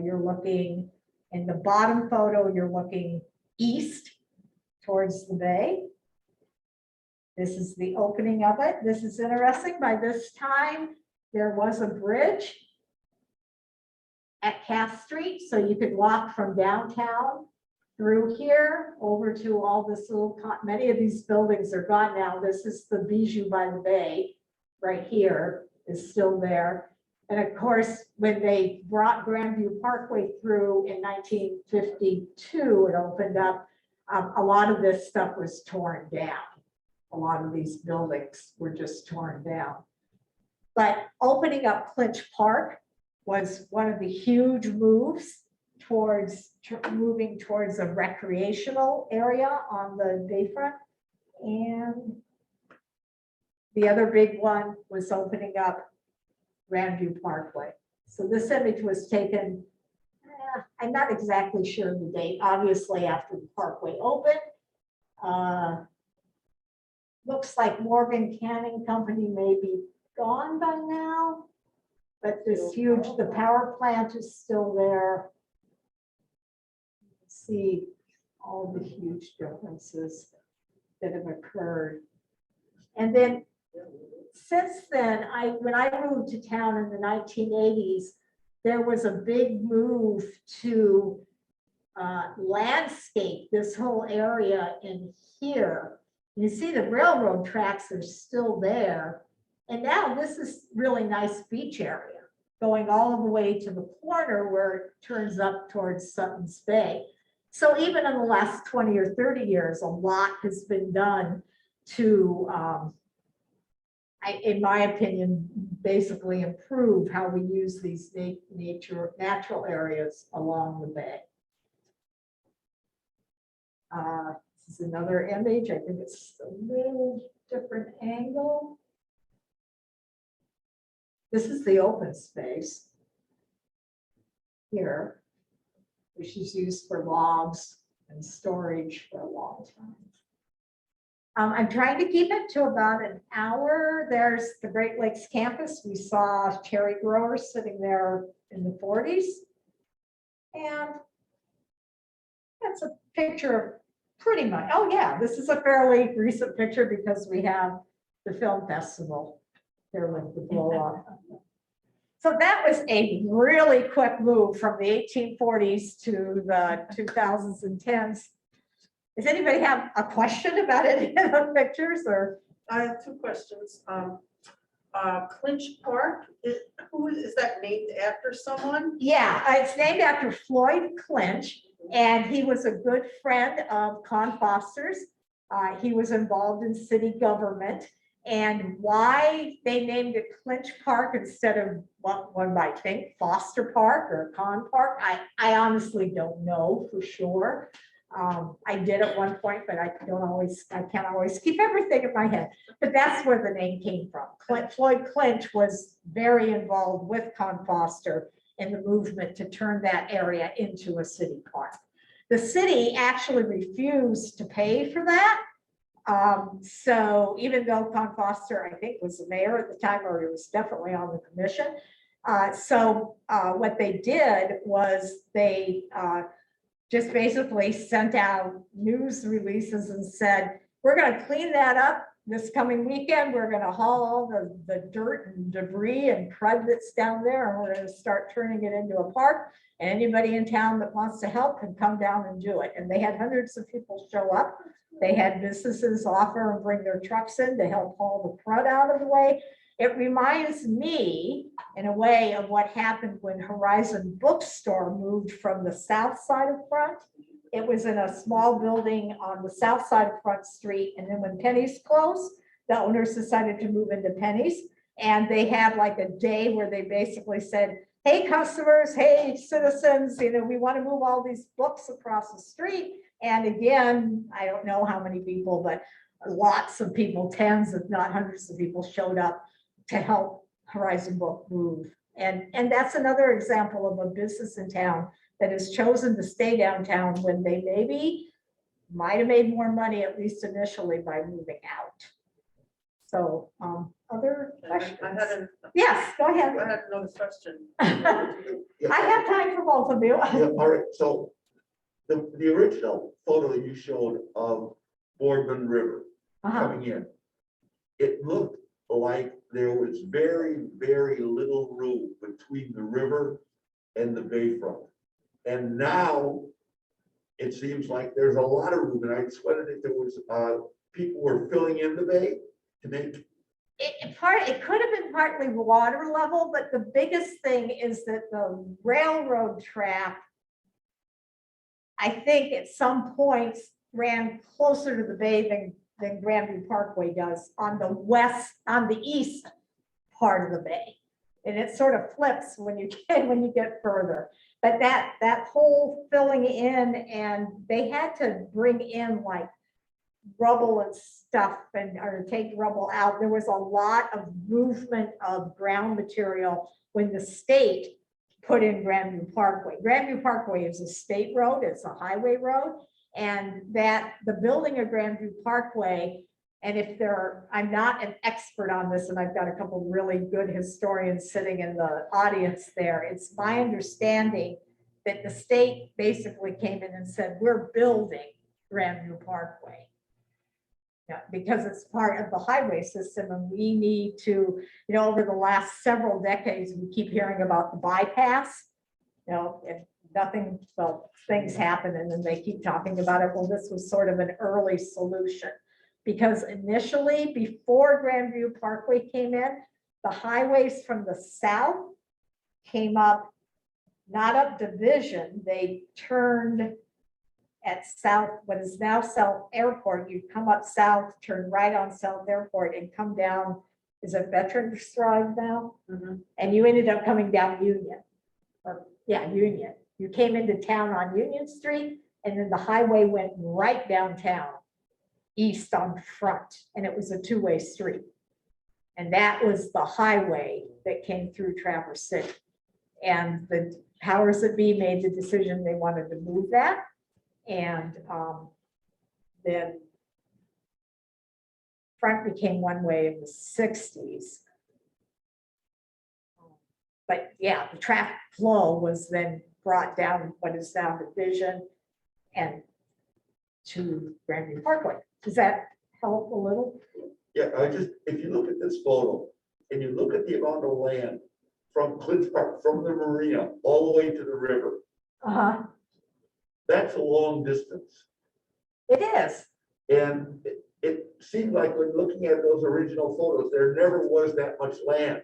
You're looking in the bottom photo, you're looking east towards the bay. This is the opening of it. This is interesting. By this time, there was a bridge at Cass Street, so you could walk from downtown through here over to all this little, many of these buildings are gone now. This is the Bijou by the Bay, right here, is still there. And of course, when they brought Grandview Parkway through in 1952, it opened up, a lot of this stuff was torn down. A lot of these buildings were just torn down. But opening up Clinch Park was one of the huge moves towards moving towards a recreational area on the Bayfront. And the other big one was opening up Grandview Parkway. So this image was taken, I'm not exactly sure the date, obviously after the parkway opened. Looks like Morgan Canning Company may be gone by now, but this huge, the power plant is still there. See all the huge differences that have occurred. And then since then, when I moved to town in the 1980s, there was a big move to landscape this whole area in here. You see the railroad tracks are still there. And now this is really nice beach area going all the way to the corner where it turns up towards Sutton's Bay. So even in the last 20 or 30 years, a lot has been done to, in my opinion, basically improve how we use these natural areas along the bay. This is another image. I think it's a little different angle. This is the open space here, which is used for logs and storage for a long time. I'm trying to keep it to about an hour. There's the Great Lakes campus. We saw cherry growers sitting there in the 40s. And that's a picture of pretty much, oh yeah, this is a fairly recent picture because we have the film festival here with the blow up. So that was a really quick move from the 1840s to the 2000s and 10s. Does anybody have a question about any of the pictures or? I have two questions. Clinch Park, is that named after someone? Yeah, it's named after Floyd Clinch, and he was a good friend of Composter's. He was involved in city government, and why they named it Clinch Park instead of what one might think, Foster Park or Con Park, I honestly don't know for sure. I did at one point, but I can't always keep everything in my head. But that's where the name came from. Floyd Clinch was very involved with Composter in the movement to turn that area into a city park. The city actually refused to pay for that. So even though Composter, I think, was the mayor at the time, or he was definitely on the commission. What they did was they just basically sent out news releases and said, we're going to clean that up this coming weekend. We're going to haul all the dirt and debris and crud that's down there, and we're going to start turning it into a park. And anybody in town that wants to help can come down and do it. And they had hundreds of people show up. They had businesses offer and bring their trucks in to help haul the crud out of the way. It reminds me, in a way, of what happened when Horizon Bookstore moved from the south side of Front. It was in a small building on the south side of Front Street. And then when Penny's closed, the owners decided to move into Penny's. And they had like a day where they basically said, hey, customers, hey, citizens, we want to move all these books across the street. And again, I don't know how many people, but lots of people, tens if not hundreds of people showed up to help Horizon Book move. And that's another example of a business in town that has chosen to stay downtown when they maybe might have made more money, at least initially, by moving out. So other questions? Yes, go ahead. I had another question. I have time for both of you. Yeah, all right, so the original photo that you showed of Boardman River coming in, it looked like there was very, very little room between the river and the bayfront. And now it seems like there's a lot of room, and I just wondered if there was, people were filling in the bay to make. It could have been partly water level, but the biggest thing is that the railroad track, I think at some points ran closer to the bay than Grandview Parkway does on the east part of the bay. And it sort of flips when you get further. But that whole filling in, and they had to bring in like rubble and stuff or take rubble out. There was a lot of movement of ground material when the state put in Grandview Parkway. Grandview Parkway is a state road, it's a highway road, and that the building of Grandview Parkway, and I'm not an expert on this, and I've got a couple of really good historians sitting in the audience there. It's my understanding that the state basically came in and said, we're building Grandview Parkway. Yeah, because it's part of the highway system, and we need to, over the last several decades, we keep hearing about the bypass. If nothing, well, things happen and then they keep talking about it. Well, this was sort of an early solution, because initially, before Grandview Parkway came in, the highways from the south came up, not up Division, they turned at South, what is now South Airport. You come up south, turn right on South Airport and come down, is it Veterans Drive now? Mhm. And you ended up coming down Union. Union. You came into town on Union Street, and then the highway went right downtown, east on Front, and it was a two-way street. And that was the highway that came through Traverse City. And the powers that be made the decision they wanted to move that. And then Front became one way in the 60s. But yeah, the traffic flow was then brought down what is now Division and to Grandview Parkway. Does that help a little? Yeah, if you look at this photo and you look at the amount of land from Clint Park, from the marina, all the way to the river, that's a long distance. It is. And it seemed like when looking at those original photos, there never was that much land.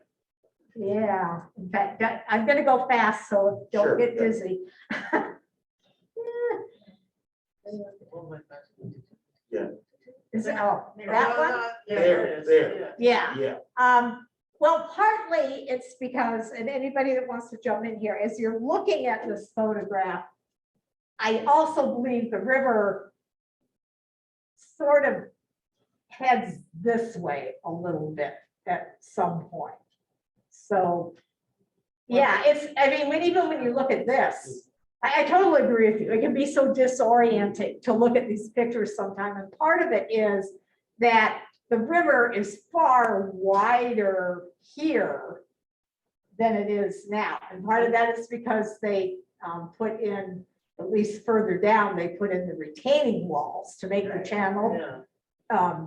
Yeah. In fact, I'm going to go fast, so don't Sure. get dizzy. Yeah. Is it, that one? There. Yeah. Yeah. Well, partly it's because, and anybody that wants to jump in here, as you're looking at this photograph, I also believe the river sort of heads this way a little bit at some point. So, yeah, even when you look at this, I totally agree with you. It can be so disorienting to look at these pictures sometime. And part of it is that the river is far wider here than it is now. And part of that is because they put in, at least further down, they put in the retaining walls to make the channel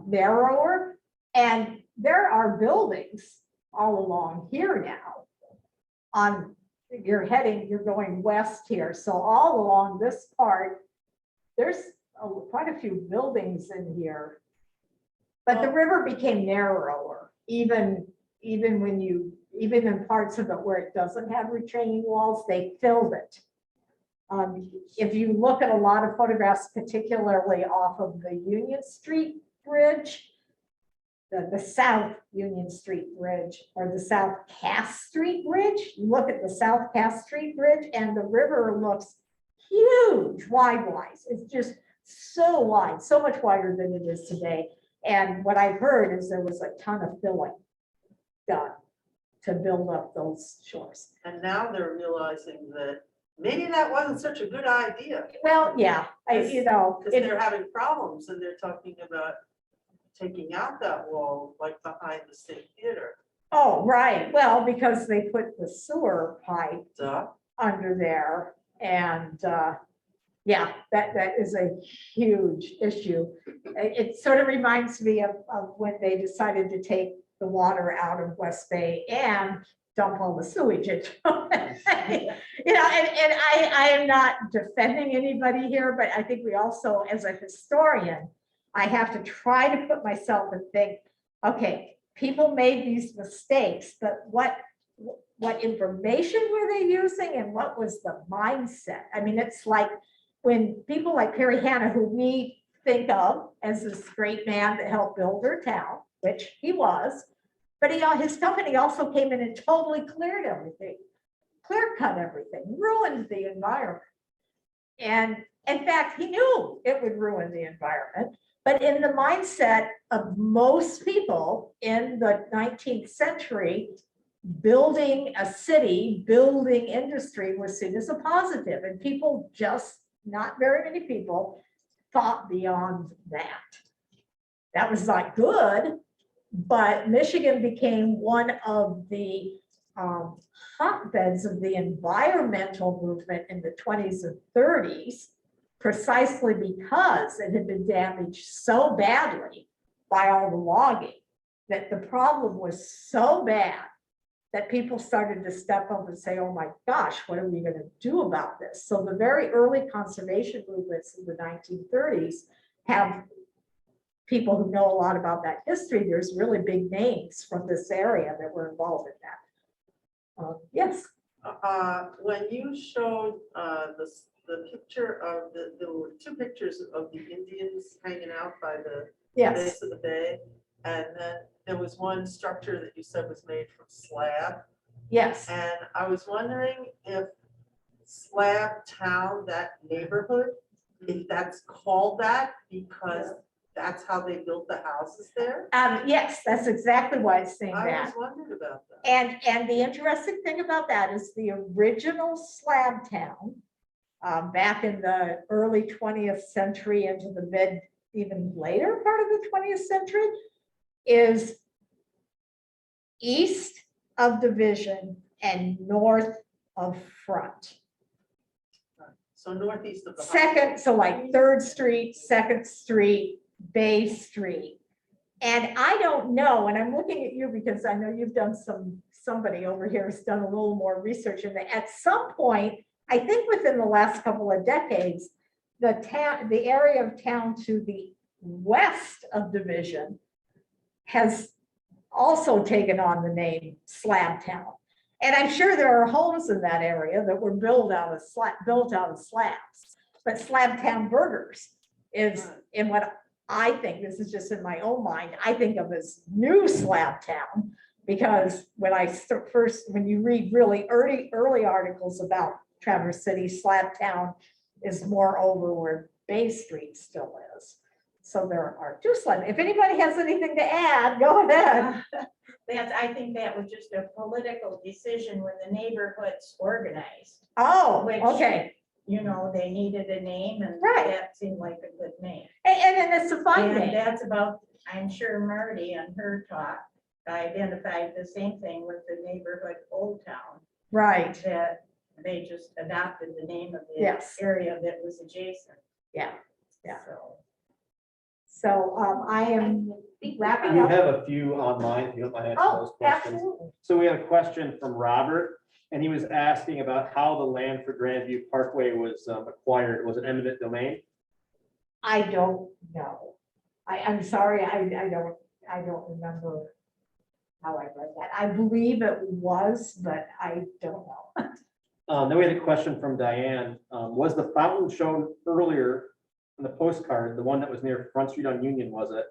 narrower. And there are buildings all along here now. You're going west here. So all along this part, there's quite a few buildings in here. But the river became narrower, even in parts of it where it doesn't have retaining walls, they filled it. If you look at a lot of photographs, particularly off of the Union Street Bridge, the South Union Street Bridge or the South Cass Street Bridge, you look at the South Cass Street Bridge and the river looks huge wide-wise. It's just so wide, so much wider than it is today. And what I've heard is there was a ton of filling done to build up those shores. And now they're realizing that maybe that wasn't such a good idea. Well, yeah, Because they're having problems and they're talking about taking out that wall like behind the State Theater. Oh, right. Well, because they put the sewer pipe Duh. under there. And yeah, that is a huge issue. It sort of reminds me of when they decided to take the water out of West Bay and dump all the sewage into it. You know, and I am not defending anybody here, but I think we also, as a historian, I have to try to put myself and think, okay, people made these mistakes, but what information were they using and what was the mindset? I mean, it's like when people like Perry Hanna, who we think of as this great man that helped build their town, which he was, but his company also came in and totally cleared everything, clear cut everything, ruined the environment. And in fact, he knew it would ruin the environment, but in the mindset of most people in the 19th century, building a city, building industry was seen as a positive, and people just, not very many people, thought beyond that. That was not good, but Michigan became one of the hotbeds of the environmental movement in the 20s and 30s, precisely because it had been damaged so badly by all the logging that the problem was so bad that people started to step up and say, oh my gosh, what are we going to do about this? So the very early conservation movements in the 1930s have people who know a lot about that history. There's really big names from this area that were involved in that. Yes. When you showed the picture of there were two pictures of the Indians hanging out by the Yes. base of the bay, and then there was one structure that you said was made from slab. Yes. And I was wondering if Slab Town, that neighborhood, if that's called that because that's how they built the houses there. Yes, that's exactly why it's saying I that. always wondered about that. And the interesting thing about that is the original slab town, back in the early 20th century into the mid, even later part of the 20th century, is east of Division and north of Front. So northeast of the. Second, so like 3rd Street, 2nd Street, Bay Street. And I don't know, and I'm looking at you because I know you've done somebody over here has done a little more research in that. At some point, I think within the last couple of decades, the area of town to the west of Division has also taken on the name Slab Town. And I'm sure there are homes in that area that were built out of slabs. But Slab Town Burgers is in what I think, this is just in my own mind, I think of as new Slab Town, because when you read really early articles about Traverse City, Slab Town is more over where Bay Street still is. So there are two slabs. If anybody has anything to add, go ahead. I think that was just a political decision when the neighborhoods organized. Oh, Which- okay. You know, they needed a name and Right. that seemed like a good name. And then it's a fun And name. that's about, I'm sure Marty on her talk identified the same thing with the neighborhood Old Town, Right. that they just adopted the name of the Yes. area that was adjacent. Yeah. Yeah. So, So I am wrapping You up. have a few online, if you don't mind answering those Oh, questions. absolutely. So we have a question from Robert, and he was asking about how the land for Grandview Parkway was acquired. Was it eminent domain? I don't know. I'm sorry, I don't remember how I read that. I believe it was, but I don't know. Then we had a question from Diane. Was the fountain shown earlier on the postcard, the one that was near Front Street on Union, was it?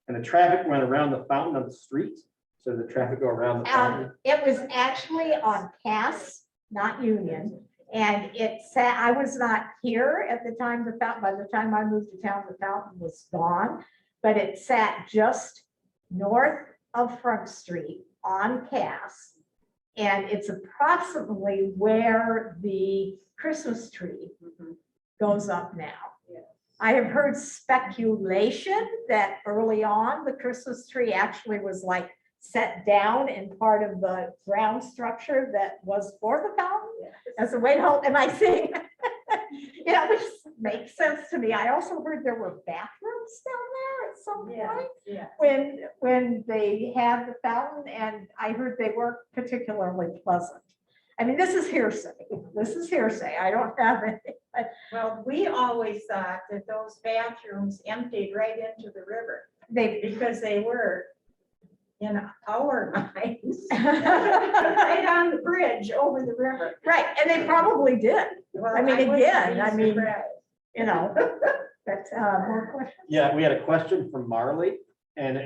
And the traffic went around the fountain on the street? So did the traffic go around the fountain? It was actually on Cass, not Union. And it sat, I was not here at the time the fountain, by the time I moved to town, the fountain was gone. But it sat just north of Front Street on Cass. And it's approximately where the Christmas tree goes up now. Yeah. I have heard speculation that early on, the Christmas tree actually was like set down in part of the ground structure that was for the fountain as a way to hold, am I seeing? Which makes sense to me. I also heard there were bathrooms down there at some Yeah, point yeah. when they had the fountain, and I heard they weren't particularly pleasant. I mean, this is hearsay. This is hearsay. I don't have it. Well, we always thought that those bathrooms emptied right into the river They. because they were in our minds, right on the bridge over the river. Right, and they probably did, Well, I mean, wouldn't again, be I mean- surprised. you know, but, more questions? Yeah, we had a question from Marley, and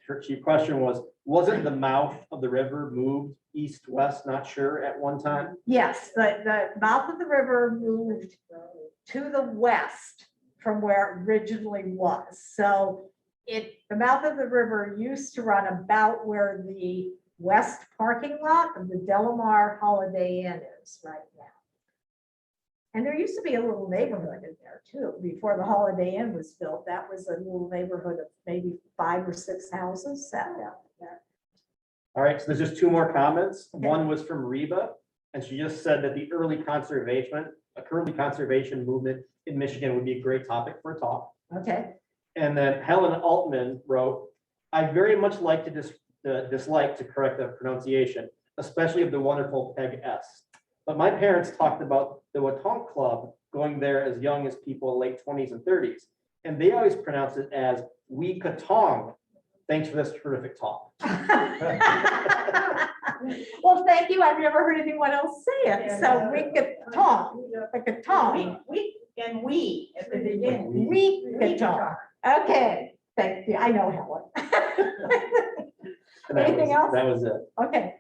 her chief question wasn't the mouth of the river moved east-west, not sure, at one time? Yes, the mouth of the river moved to the west from where it originally was. So the mouth of the river used to run about where the west parking lot of the Delamar Holiday Inn is right now. And there used to be a little neighborhood in there too. Before the Holiday Inn was built, that was a little neighborhood of maybe 5 or 6 houses sat down there. All right, so there's just 2 more comments. One was from Reba, and she just said that the early conservation movement in Michigan would be a great topic for a talk. Okay, And then Helen Altman wrote, I very much like to dislike to correct the pronunciation, especially of the wonderful Peg S. But my parents talked about the Watonk Club going there as young as people late 20s and 30s. And they always pronounce it as We Katong. Thanks for this terrific talk. well, thank you. I've never heard anyone else say it. So we could talk, we could talk. We at the beginning. We could talk. Okay, thank you. I know Helen. And that Anything was- else? That was it. Okay.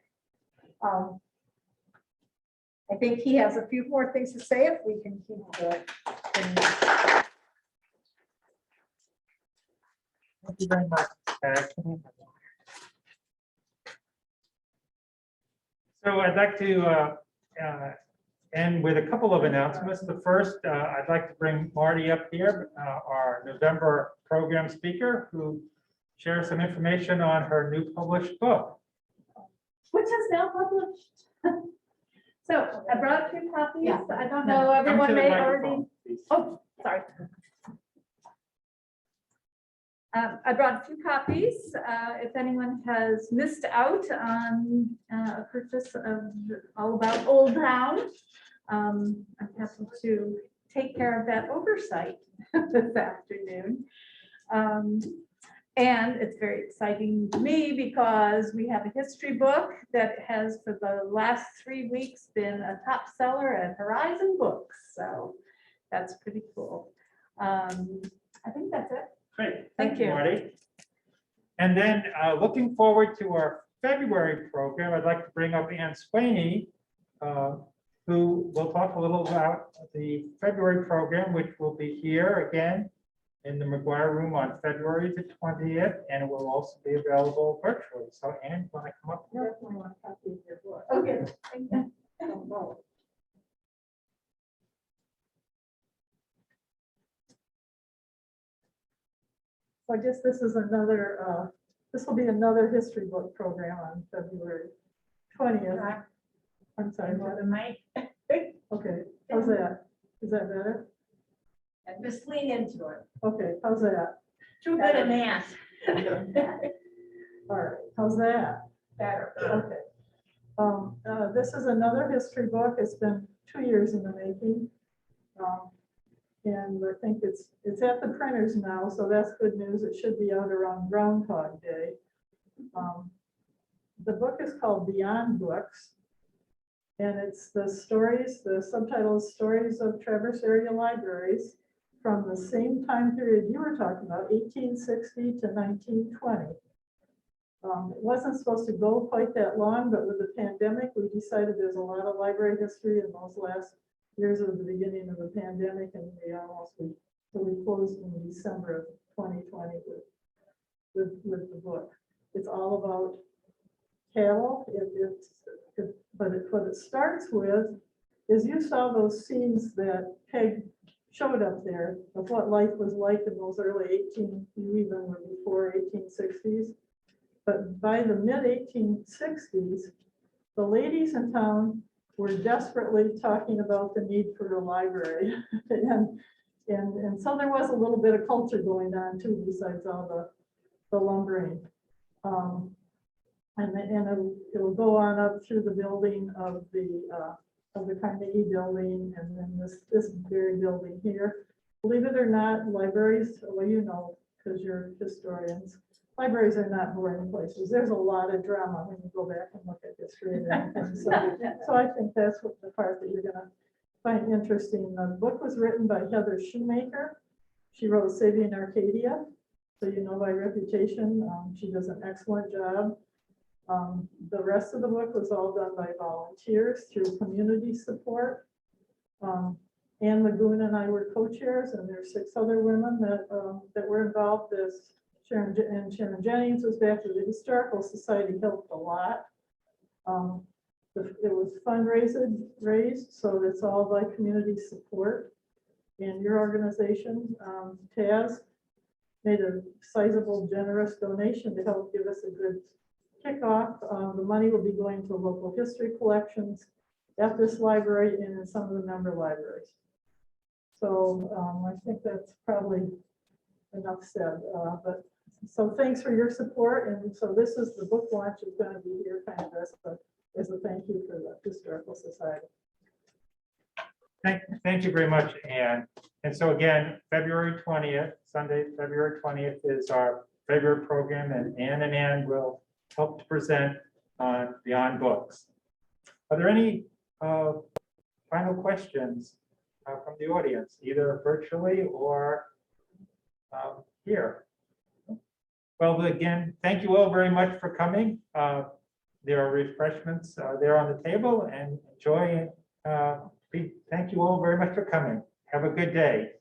I think he has a few more things to say if we can keep the. Thank you very much, Peg. So I'd like to end with a couple of announcements. The first, I'd like to bring Marty up here, our November program speaker, who shares some information on her new published book. Which is now published. So I brought 2 copies. Yeah. I don't know, Come everyone to the may microphone, already, please. oh, sorry. I brought 2 copies. If anyone has missed out on a purchase of All About Old Town, I'm happy to take care of that oversight this afternoon. And it's very exciting to me because we have a history book that has for the last 3 weeks been a top seller at Horizon Books. So that's pretty cool. I think that's it. Great, Thank you. Marty. And then looking forward to our February program, I'd like to bring up Ann Swaney, who will talk a little about the February program, which will be here again in the McGuire Room on February the 20th, and it will also be available virtually. So Ann, want to come up here? Definitely want a copy of your book. Okay. So I guess this is another, this will be another history book program on February 20th. I'm sorry. The mic. Okay, how's that? Is that better? Just lean into it. Okay, how's that? Too good a math. All right, how's that? Better. Okay. This is another history book. It's been 2 years in the making. And I think it's at the printers now, so that's good news. It should be out around Groundhog Day. The book is called Beyond Books. And it's the stories, the subtitle is Stories of Traverse Area Libraries from the same time period you were talking about, 1860 to 1920. It wasn't supposed to go quite that long, but with the pandemic, we decided there's a lot of library history in those last years of the beginning of the pandemic, and we closed in December of 2020 with the book. It's all about cattle. But what it starts with is you saw those scenes that Peg showed up there of what life was like in those early even before 1860s. But by the mid 1860s, the ladies in town were desperately talking about the need for a library. And so there was a little bit of culture going on too, besides all the lumbering. And it'll go on up through the building of the Carnegie building, and then this very building here. Believe it or not, libraries, well, you know, because you're historians, libraries are not boring places. There's a lot of drama when you go back and look at history and everything. So I think that's what the part that you're gonna find interesting. The book was written by Heather Shoemaker. She wrote Saving Arcadia, so you know by reputation. She does an excellent job. The rest of the book was all done by volunteers through community support. Anne Lagoon and I were co-chairs, and there's 6 other women that were involved. This Sharon Jennings was back to the Historical Society, helped a lot. It was raised, so it's all by community support. And your organization, TAS, made a sizable, generous donation to help give us a good kickoff. The money will be going to local history collections at this library and in some of the member libraries. So I think that's probably enough said. So thanks for your support. And so this is the book launch is going to be here kind of as a thank you for the Historical Society. Thank you very much, Anne. And so again, February 20th, Sunday, February 20th is our February program, and Anne will help to present on Beyond Books. Are there any final questions from the audience, either virtually or here? Well, again, thank you all very much for coming. There are refreshments there on the table, and enjoy. Thank you all very much for coming. Have a good day.